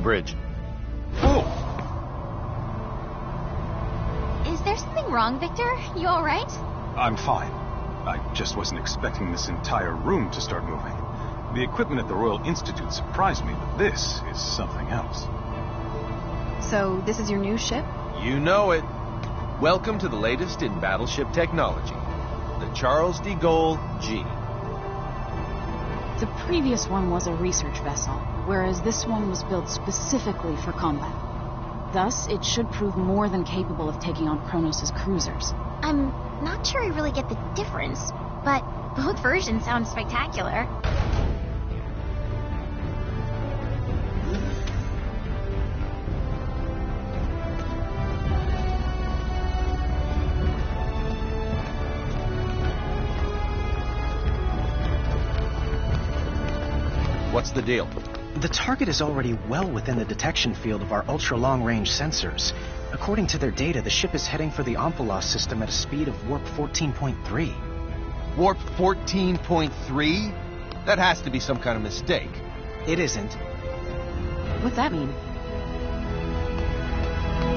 bridge. Oh! Is there something wrong, Victor? You alright? I'm fine. I just wasn't expecting this entire room to start moving. The equipment at the Royal Institute surprised me, but this is something else. So, this is your new ship? You know it. Welcome to the latest in battleship technology, the Charles de Gaulle G. The previous one was a research vessel, whereas this one was built specifically for combat. Thus, it should prove more than capable of taking on Kronos' cruisers. I'm not sure I really get the difference, but both versions sound spectacular. What's the deal? The target is already well within the detection field of our ultra-long-range sensors. According to their data, the ship is heading for the Omphalos system at a speed of warp 14.3. Warp 14.3? That has to be some kind of mistake. It isn't. What's that mean?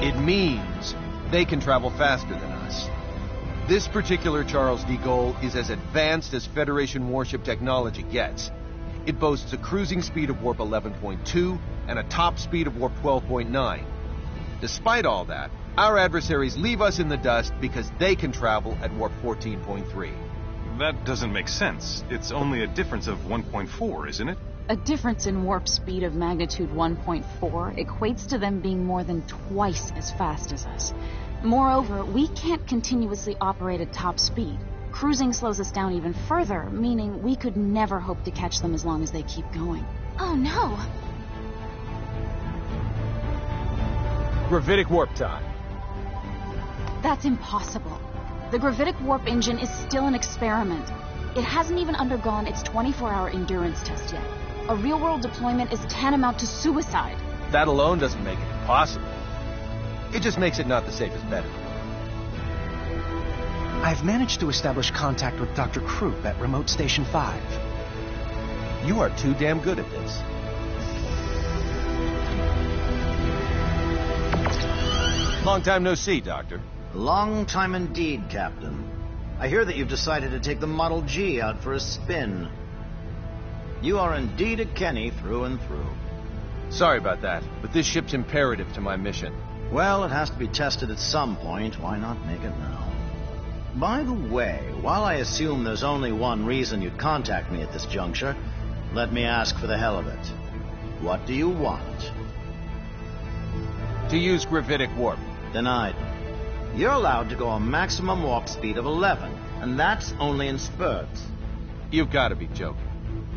It means they can travel faster than us. This particular Charles de Gaulle is as advanced as Federation warship technology gets. It boasts a cruising speed of warp 11.2 and a top speed of warp 12.9. Despite all that, our adversaries leave us in the dust because they can travel at warp 14.3. That doesn't make sense. It's only a difference of 1.4, isn't it? A difference in warp speed of magnitude 1.4 equates to them being more than twice as fast as us. Moreover, we can't continuously operate at top speed. Cruising slows us down even further, meaning we could never hope to catch them as long as they keep going. Oh no! Gravitic warp time. That's impossible. The gravitic warp engine is still an experiment. It hasn't even undergone its 24-hour endurance test yet. A real-world deployment is tantamount to suicide. That alone doesn't make it impossible. It just makes it not the safest bet. I've managed to establish contact with Dr. Krupp at Remote Station 5. You are too damn good at this. Long time no see, Doctor. Long time indeed, Captain. I hear that you've decided to take the Model G out for a spin. You are indeed a Kenny through and through. Sorry about that, but this ship's imperative to my mission. Well, it has to be tested at some point. Why not make it now? By the way, while I assume there's only one reason you'd contact me at this juncture, let me ask for the hell of it. What do you want? To use gravitic warp. Denied. You're allowed to go a maximum warp speed of 11, and that's only in spurts. You've got to be joking.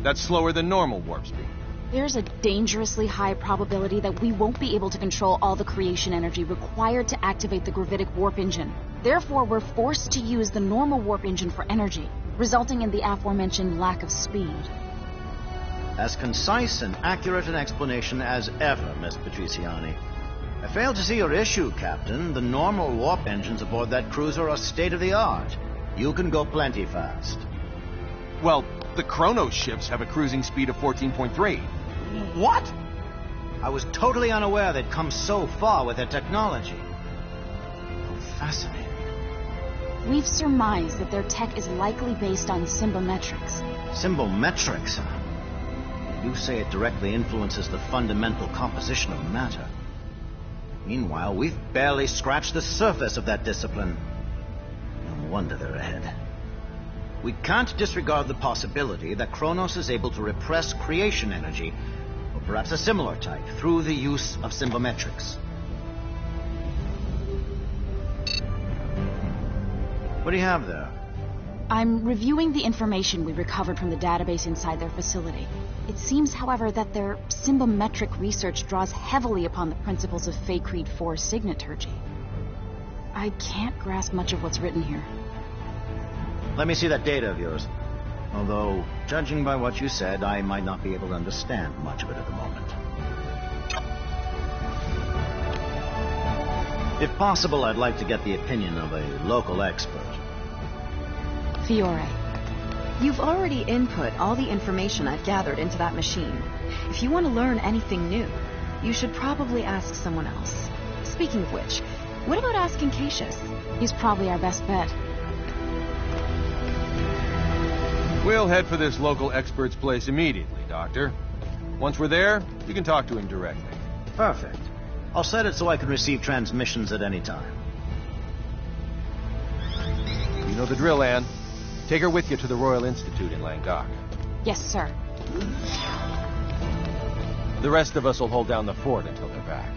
That's slower than normal warp speed. There's a dangerously high probability that we won't be able to control all the creation energy required to activate the gravitic warp engine. Therefore, we're forced to use the normal warp engine for energy, resulting in the aforementioned lack of speed. As concise and accurate an explanation as ever, Miss Patriciani. I fail to see your issue, Captain. The normal warp engines aboard that cruiser are state-of-the-art. You can go plenty fast. Well, the Kronos ships have a cruising speed of 14.3. What? I was totally unaware they'd come so far with their technology. Oh, fascinating. We've surmised that their tech is likely based on symbometrics. Symbometrics? You say it directly influences the fundamental composition of matter. Meanwhile, we've barely scratched the surface of that discipline. No wonder they're ahead. We can't disregard the possibility that Kronos is able to repress creation energy, or perhaps a similar type, through the use of symbometrics. What do you have there? I'm reviewing the information we recovered from the database inside their facility. It seems, however, that their symbometric research draws heavily upon the principles of Fey Creed 4 signaturgy. I can't grasp much of what's written here. Let me see that data of yours. Although, judging by what you said, I might not be able to understand much of it at the moment. If possible, I'd like to get the opinion of a local expert. Fiore. You've already input all the information I've gathered into that machine. If you want to learn anything new, You should probably ask someone else. Speaking of which, what about asking Cassius? He's probably our best bet. We'll head for this local expert's place immediately, Doctor. Once we're there, you can talk to him directly. Perfect. I'll set it so I can receive transmissions at any time. You know the drill, Anne. Take her with you to the Royal Institute in Languedoc. Yes, sir. The rest of us will hold down the fort until they're back.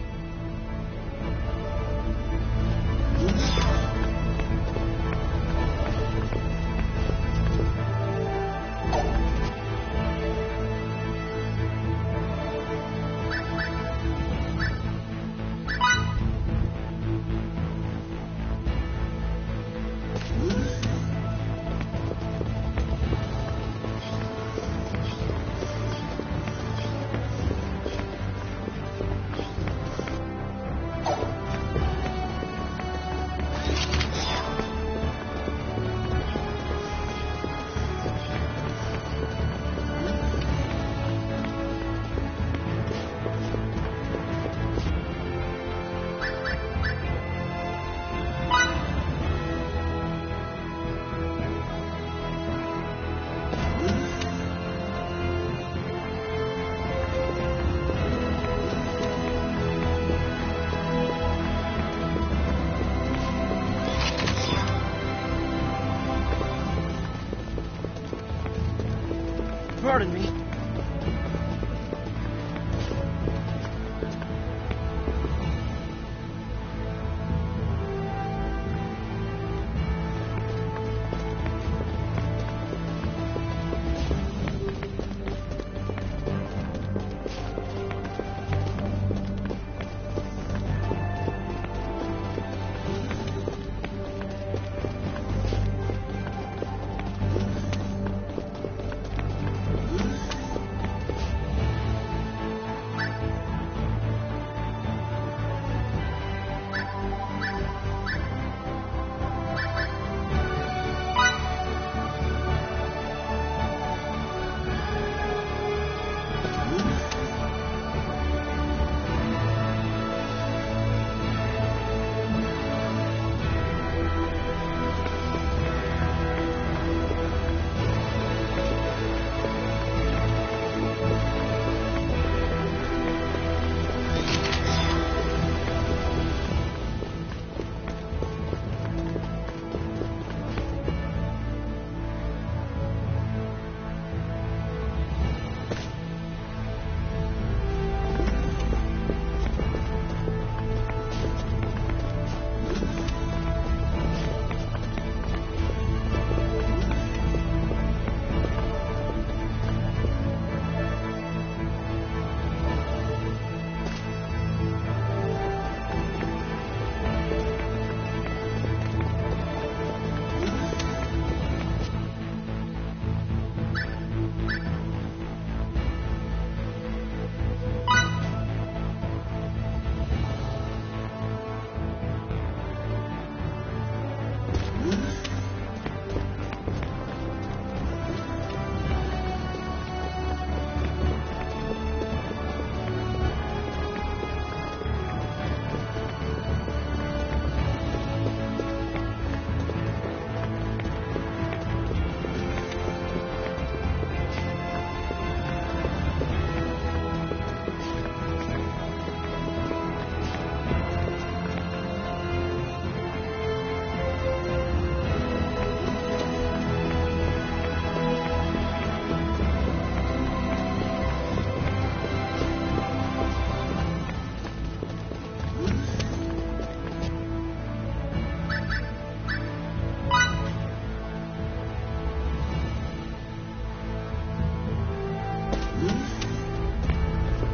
Pardon me.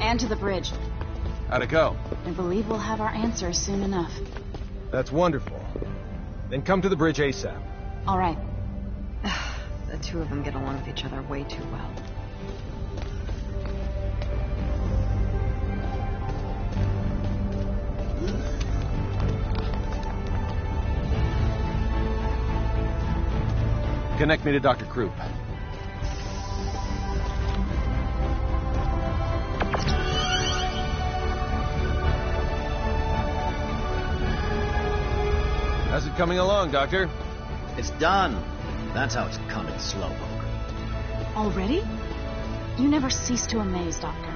And to the bridge. How'd it go? I believe we'll have our answers soon enough. That's wonderful. Then come to the bridge ASAP. All right. The two of them get along with each other way too well. Connect me to Dr. Krupp. it coming along, Doctor. It's done. That's how it's coming, Slowpoke. Already? You never cease to amaze, Doctor.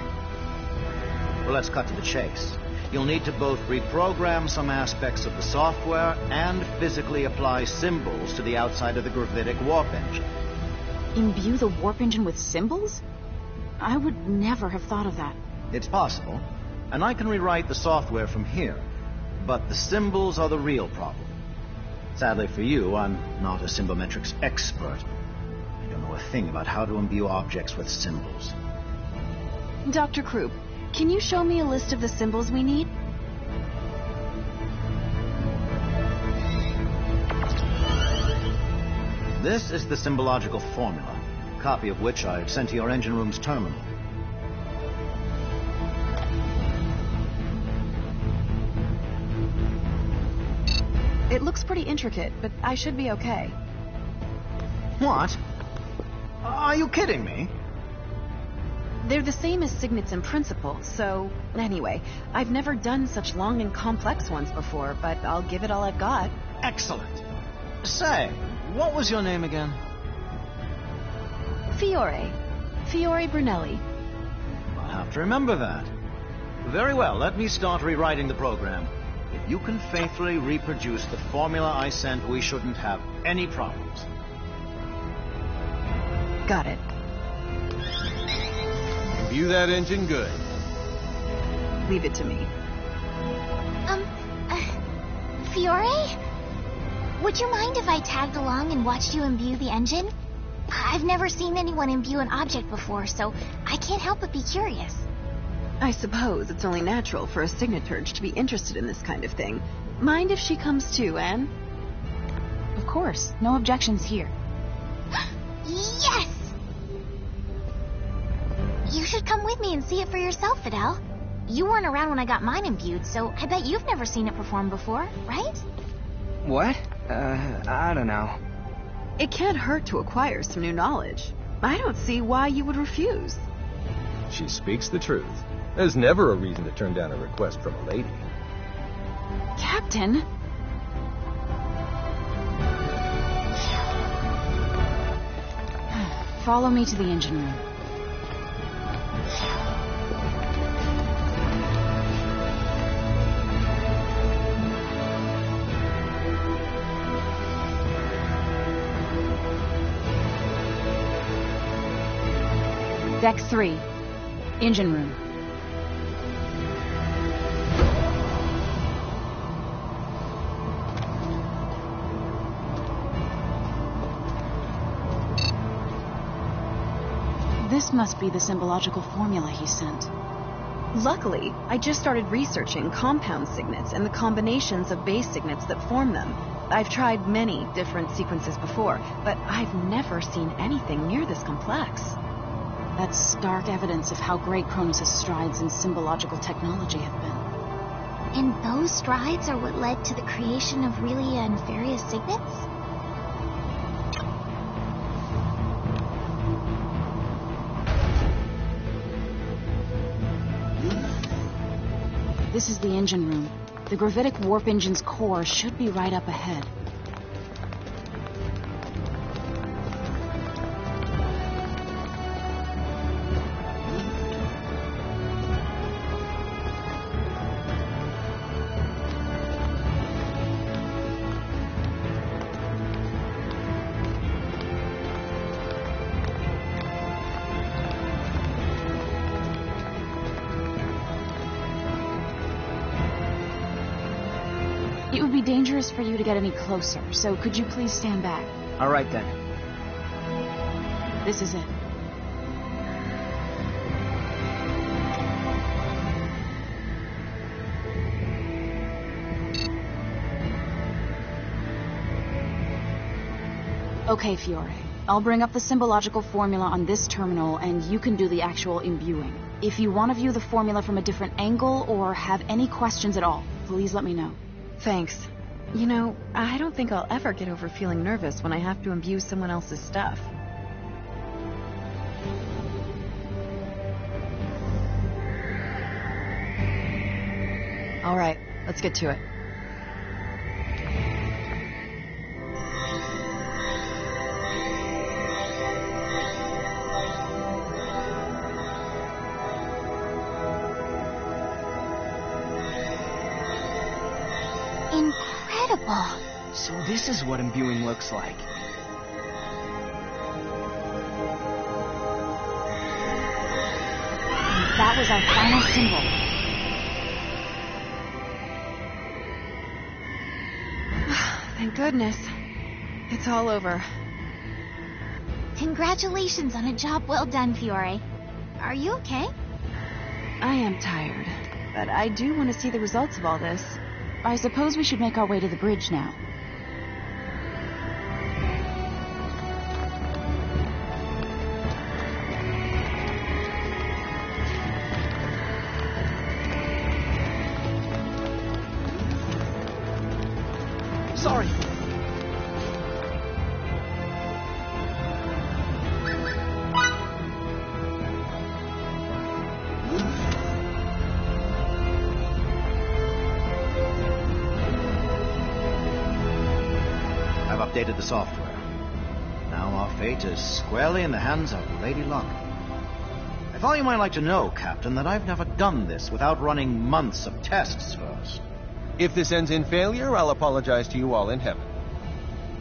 Well, let's cut to the chase. You'll need to both reprogram some aspects of the software and physically apply symbols to the outside of the gravitic warp engine. Imbue the warp engine with symbols? I would never have thought of that. It's possible, and I can rewrite the software from here, but the symbols are the real problem. Sadly for you, I'm not a symbometrics expert. I don't know a thing about how to imbue objects with symbols. Dr. Krupp, can you show me a list of the symbols we need? This is the symbological formula, a copy of which I've sent to your engine room's terminal. It looks pretty intricate, but I should be okay. What? Are you kidding me? They're the same as signets in principle, so anyway, I've never done such long and complex ones before, but I'll give it all I've got. Excellent. Say, what was your name again? Fiore Brunelli. I'll have to remember that. Very well, let me start rewriting the program. If you can faithfully reproduce the formula I sent, we shouldn't have any problems. Got it. Imbue that engine good. Leave it to me. Fiore? Would you mind if I tagged along and watched you imbue the engine? I've never seen anyone imbue an object before, so I can't help but be curious. I suppose it's only natural for a signaturge to be interested in this kind of thing. Mind if she comes too, Anne? Of course. No objections here. Yes! You should come with me and see it for yourself, Fidel. You weren't around when I got mine imbued, so I bet you've never seen it perform before, right? What? I don't know. It can't hurt to acquire some new knowledge. I don't see why you would refuse. She speaks the truth. There's never a reason to turn down a request from a lady. Captain! Follow me to the engine room. Deck 3. Engine room. This must be the symbological formula he sent. Luckily, I just started researching compound signets and the combinations of base signets that form them. I've tried many different sequences before, but I've never seen anything near this complex. That's stark evidence of how great Cronus' strides in symbological technology have been. And those strides are what led to the creation of really nefarious signets? This is the engine room. The gravitic warp engine's core should be right up ahead. It would be dangerous for you to get any closer, so could you please stand back? All right, then. This is it. Okay, Fiore. I'll bring up the symbological formula on this terminal, and you can do the actual imbuing. If you want to view the formula from a different angle or have any questions at all, please let me know. Thanks. You know, I don't think I'll ever get over feeling nervous when I have to imbue someone else's stuff. All right, let's get to it. Oh, so this is what imbuing looks like. That was our final symbol. Thank goodness. It's all over. Congratulations on a job well done, Fiore. Are you okay? I am tired, but I do want to see the results of all this. I suppose we should make our way to the bridge now. Sorry. I've updated the software. Now our fate is squarely in the hands of Lady Luck. I thought you might like to know, Captain, that I've never done this without running months of tests first. If this ends in failure, I'll apologize to you all in heaven.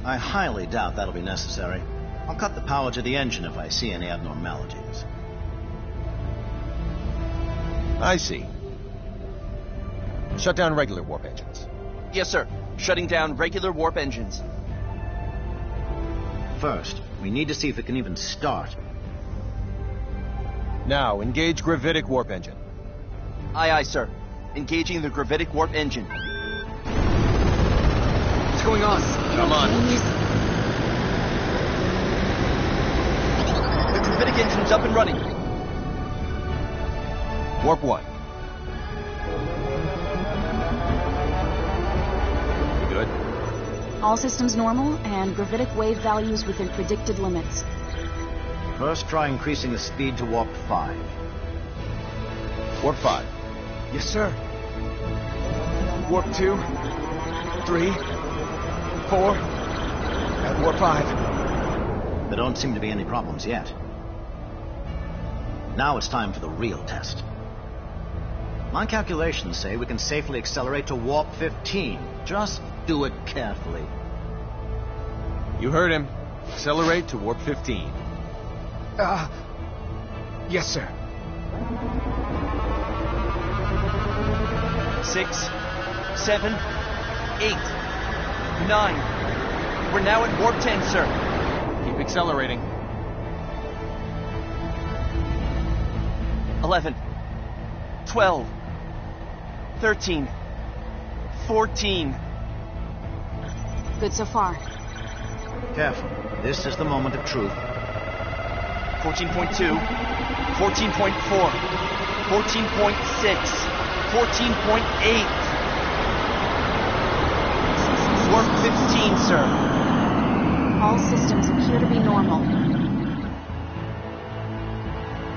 I highly doubt that'll be necessary. I'll cut the power to the engine if I see any abnormalities. I see. Shut down regular warp engines. Yes, sir. Shutting down regular warp engines. First, we need to see if it can even start. Now, engage gravitic warp engine. Aye, aye, sir. Engaging the gravitic warp engine. What's going on? Come on. The gravitic engine's up and running. Warp 1. You good? All systems normal, and gravitic wave values within predicted limits. First, try increasing the speed to warp 5. Warp 5. Yes, sir. Warp 2, 3, 4, and warp 5. There don't seem to be any problems yet. Now it's time for the real test. My calculations say we can safely accelerate to warp 15. Just do it carefully. You heard him. Accelerate to warp 15. Yes, sir. 6, 7, 8, 9. We're now at warp 10, sir. Keep accelerating. 11, 12, 13, 14. Good so far. Careful. This is the moment of truth. 14.2, 14.4, 14.6, 14.8. Warp 15, sir. All systems appear to be normal.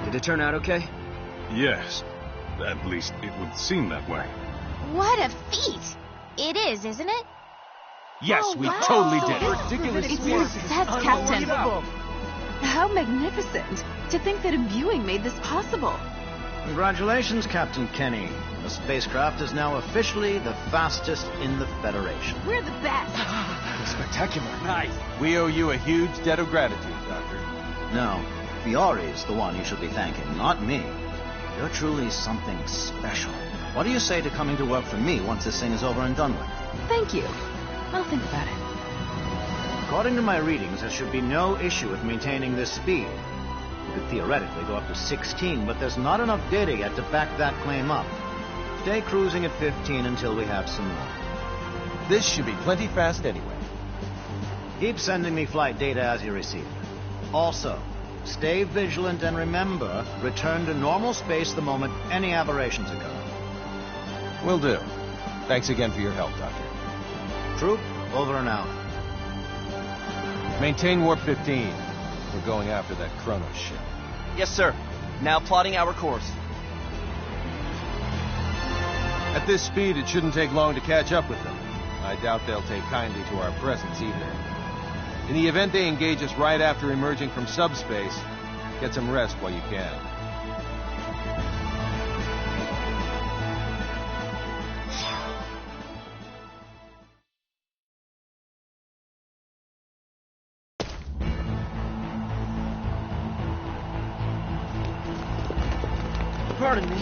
Did it turn out okay? Yes. At least it would seem that way. What a feat! It is, isn't it? Yes, Oh, we wow. totally did. Ridiculous. It's your success, Captain. How magnificent! To think that imbuing made this possible. Congratulations, Captain Kenny. The spacecraft is now officially the fastest in the Federation. We're the best! Spectacular. Nice. We owe you a huge debt of gratitude, Doctor. No, Fiore's the one you should be thanking, not me. You're truly something special. What do you say to coming to work for me once this thing is over and done with? Thank you. I'll think about it. According to my readings, there should be no issue with maintaining this speed. We could theoretically go up to 16, but there's not enough data yet to back that claim up. Stay cruising at 15 until we have some more. This should be plenty fast anyway. Keep sending me flight data as you receive it. Also, stay vigilant and remember, return to normal space the moment any aberrations occur. Will do. Thanks again for your help, Doctor. Troop, over and out. Maintain warp 15. We're going after that Kronos ship. Yes, sir. Now plotting our course. At this speed, it shouldn't take long to catch up with them. I doubt they'll take kindly to our presence either. In the event they engage us right after emerging from subspace, get some rest while you can. Pardon me.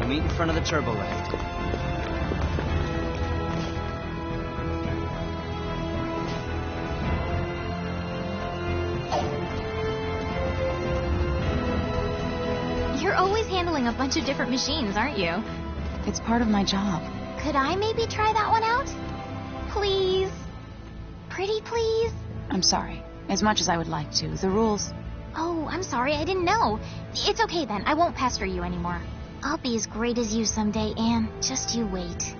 Meet in front of the turbo lift. You're always handling a bunch of different machines, aren't you? It's part of my job. Could I maybe try that one out? Please? Pretty please? I'm sorry. As much as I would like to, the rules... Oh, I'm sorry, I didn't know. It's okay then, I won't pester you anymore. I'll be as great as you someday, Anne. Just you wait.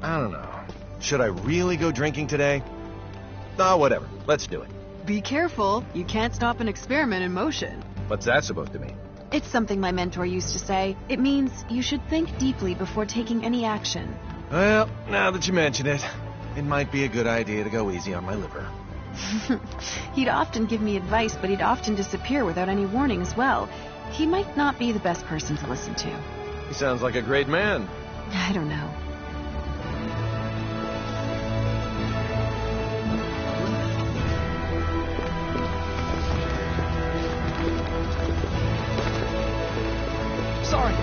I don't know. Should I really go drinking today? Whatever. Let's do it. Be careful. You can't stop an experiment in motion. What's that supposed to mean? It's something my mentor used to say. It means you should think deeply before taking any action. Well, now that you mention it, it might be a good idea to go easy on my liver. He'd often give me advice, but he'd often disappear without any warning as well. He might not be the best person to listen to. He sounds like a great man. I don't know. Sorry.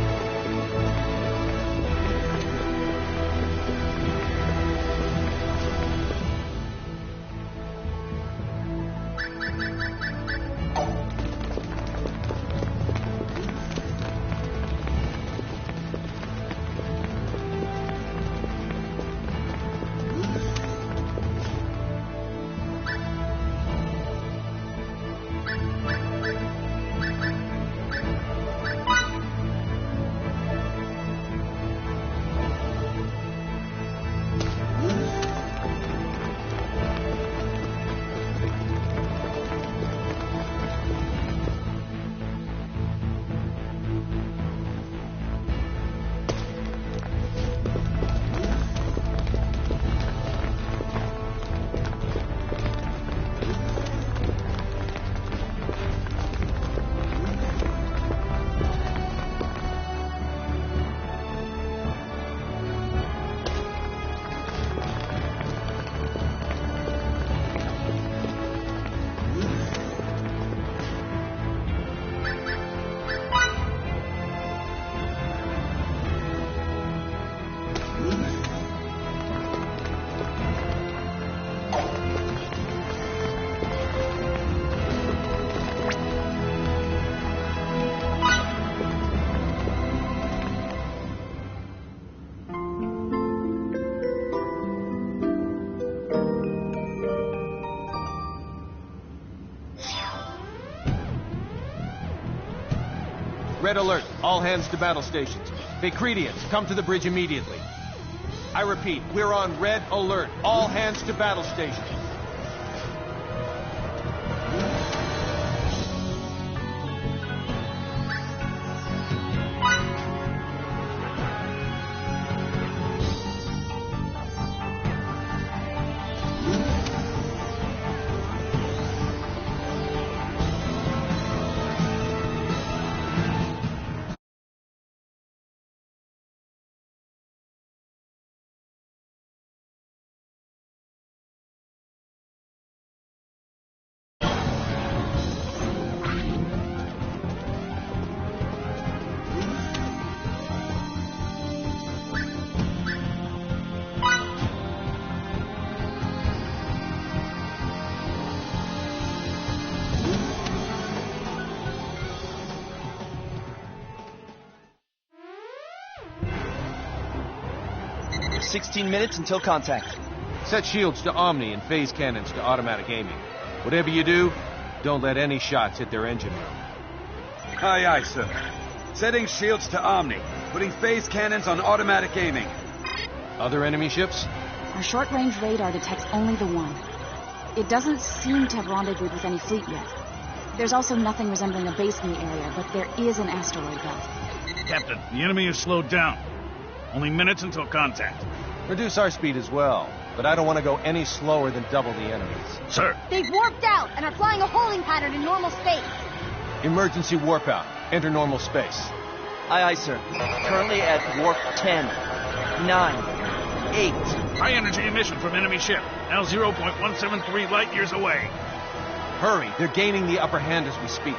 Red alert. All hands to battle stations. Vacridians, come to the bridge immediately. I repeat, we're on red alert. All hands to battle stations. There's 16 minutes until contact. Set shields to Omni and phase cannons to automatic aiming. Whatever you do, don't let any shots hit their engine room. Aye, aye, sir. Setting shields to Omni. Putting phase cannons on automatic aiming. Other enemy ships? Our short-range radar detects only the one. It doesn't seem to have rendezvoused with any fleet yet. There's also nothing resembling a base in the area, but there is an asteroid belt. Captain, the enemy is slowed down. Only minutes until contact. Reduce our speed as well, but I don't want to go any slower than double the enemy's. Sir. They've warped out and are flying a holding pattern in normal space. Emergency warp out. Enter normal space. Aye, aye, sir. Currently at warp 10, 9, 8. High energy emission from enemy ship. Now 0.173 light years away. Hurry, they're gaining the upper hand as we speak.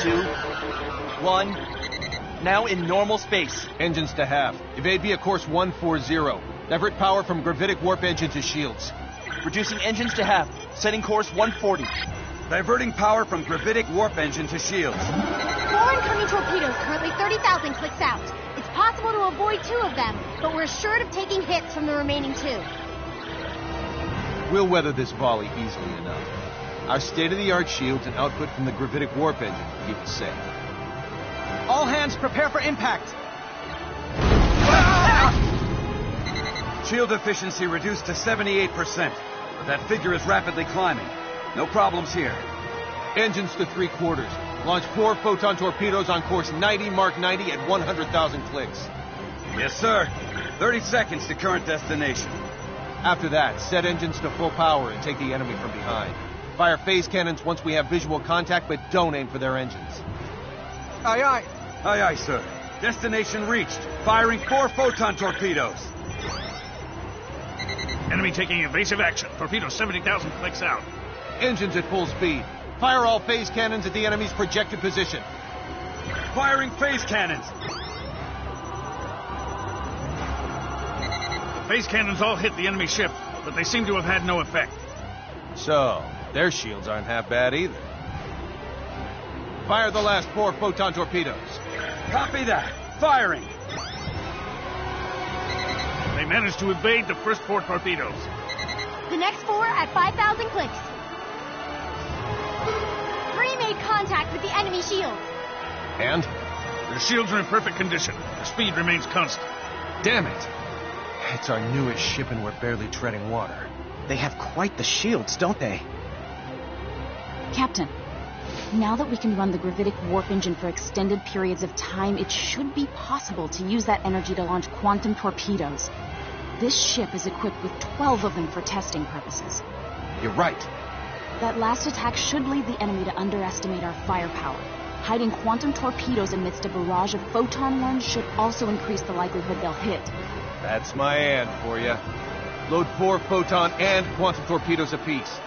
2, 1. Now in normal space. Engines to half. Evade via course 140. Divert power from gravitic warp engine to shields. Reducing engines to half. Setting course 140. Diverting power from gravitic warp engine to shields. 4 incoming torpedoes, currently 30,000 clicks out. It's possible to avoid 2 of them, but we're assured of taking hits from the remaining 2. We'll weather this volley easily enough. Our state-of-the-art shields and output from the gravitic warp engine will keep us safe. All hands prepare for impact. Shield efficiency reduced to 78%, but that figure is rapidly climbing. No problems here. Engines to 3/4. Launch 4 photon torpedoes on course 90 Mark 90 at 100,000 clicks. Yes, sir. 30 seconds to current destination. After that, set engines to full power and take the enemy from behind. Fire phase cannons once we have visual contact, but don't aim for their engines. Aye, aye. Aye, aye, sir. Destination reached. Firing 4 photon torpedoes. Enemy taking evasive action. Torpedo 70,000 clicks out. Engines at full speed. Fire all phase cannons at the enemy's projected position. Firing phase cannons. The phase cannons all hit the enemy ship, but they seem to have had no effect. So, their shields aren't half bad either. Fire the last 4 photon torpedoes. Copy that. Firing. They managed to evade the first 4 torpedoes. The next 4 at 5,000 clicks. 3 made contact with the enemy shields. And? Their shields are in perfect condition. Their speed remains constant. Damn it. It's our newest ship and we're barely treading water. They have quite the shields, don't they? Captain, now that we can run the gravitic warp engine for extended periods of time, it should be possible to use that energy to launch quantum torpedoes. This ship is equipped with 12 of them for testing purposes. You're right. That last attack should lead the enemy to underestimate our firepower. Hiding quantum torpedoes amidst a barrage of photon ones should also increase the likelihood they'll hit. That's my and for you. Load 4 photon and quantum torpedoes apiece.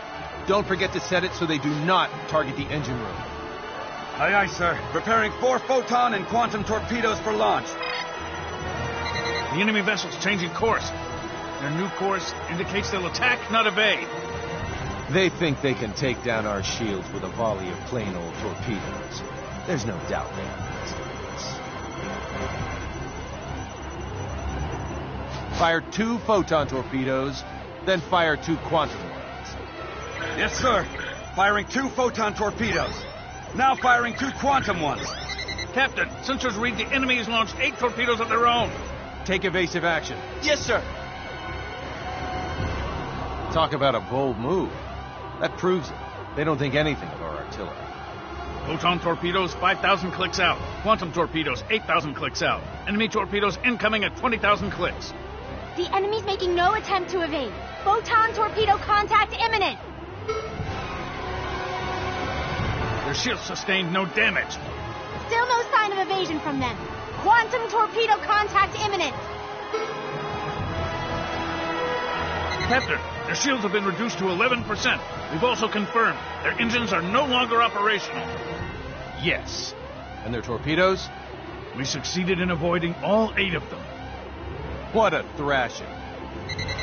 Don't forget to set it so they do not target the engine room. Aye, aye, sir. Preparing 4 photon and quantum torpedoes for launch. The enemy vessel's changing course. Their new course indicates they'll attack, not evade. They think they can take down our shields with a volley of plain old torpedoes. There's no doubt they underestimate us. Fire 2 photon torpedoes, then fire 2 quantum ones. Yes, sir. Firing 2 photon torpedoes. Now firing 2 quantum ones. Captain, sensors read the enemy has launched 8 torpedoes of their own. Take evasive action. Yes, sir. Talk about a bold move. That proves it. They don't think anything of our artillery. Photon torpedoes, 5,000 clicks out. Quantum torpedoes, 8,000 clicks out. Enemy torpedoes incoming at 20,000 clicks. The enemy's making no attempt to evade. Photon torpedo contact imminent. Their shields sustained no damage. Still no sign of evasion from them. Quantum torpedo contact imminent. Captain, their shields have been reduced to 11%. We've also confirmed their engines are no longer operational. Yes. And their torpedoes? We succeeded in avoiding all 8 of them. What a thrashing.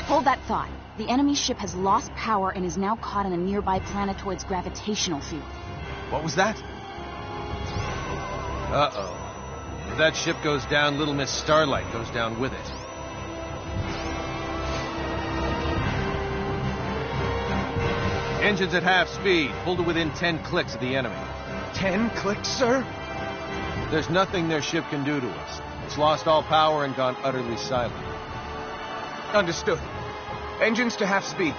Hold that thought. The enemy ship has lost power and is now caught in a nearby planetoid's gravitational field. What was that? Uh-oh. If that ship goes down, Little Miss Starlight goes down with it. Engines at half speed. Pull to within 10 clicks of the enemy. 10 clicks, sir? There's nothing their ship can do to us. It's lost all power and gone utterly silent. Understood. Engines to half speed.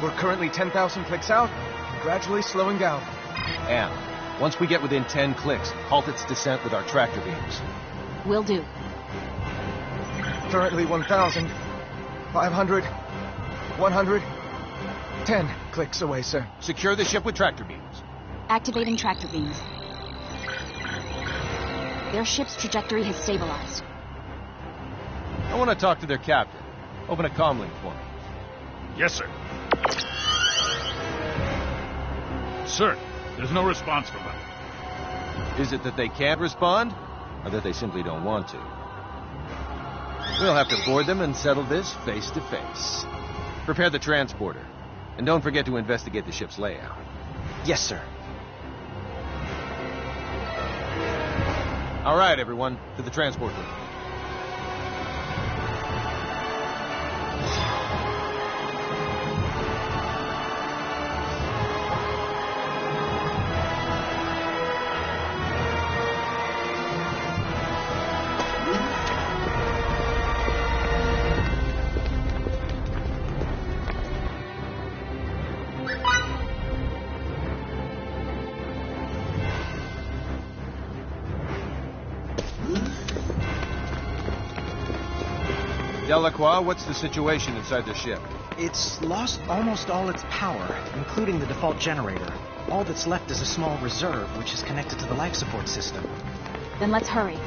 We're currently 10,000 clicks out, gradually slowing down. And once we get within 10 clicks, halt its descent with our tractor beams. Will do. Currently 1,000, 500, 100, 10 clicks away, sir. Secure the ship with tractor beams. Activating tractor beams. Their ship's trajectory has stabilized. I want to talk to their captain. Open a comm link for me. Yes, sir. Sir, there's no response from them. Is it that they can't respond, or that they simply don't want to? We'll have to board them and settle this face to face. Prepare the transporter, and don't forget to investigate the ship's layout. Yes, sir. All right, everyone, to the transport room. Delacroix, what's the situation inside the ship? It's lost almost all its power, including the default generator. All that's left is a small reserve, which is connected to the life support system. Then let's hurry.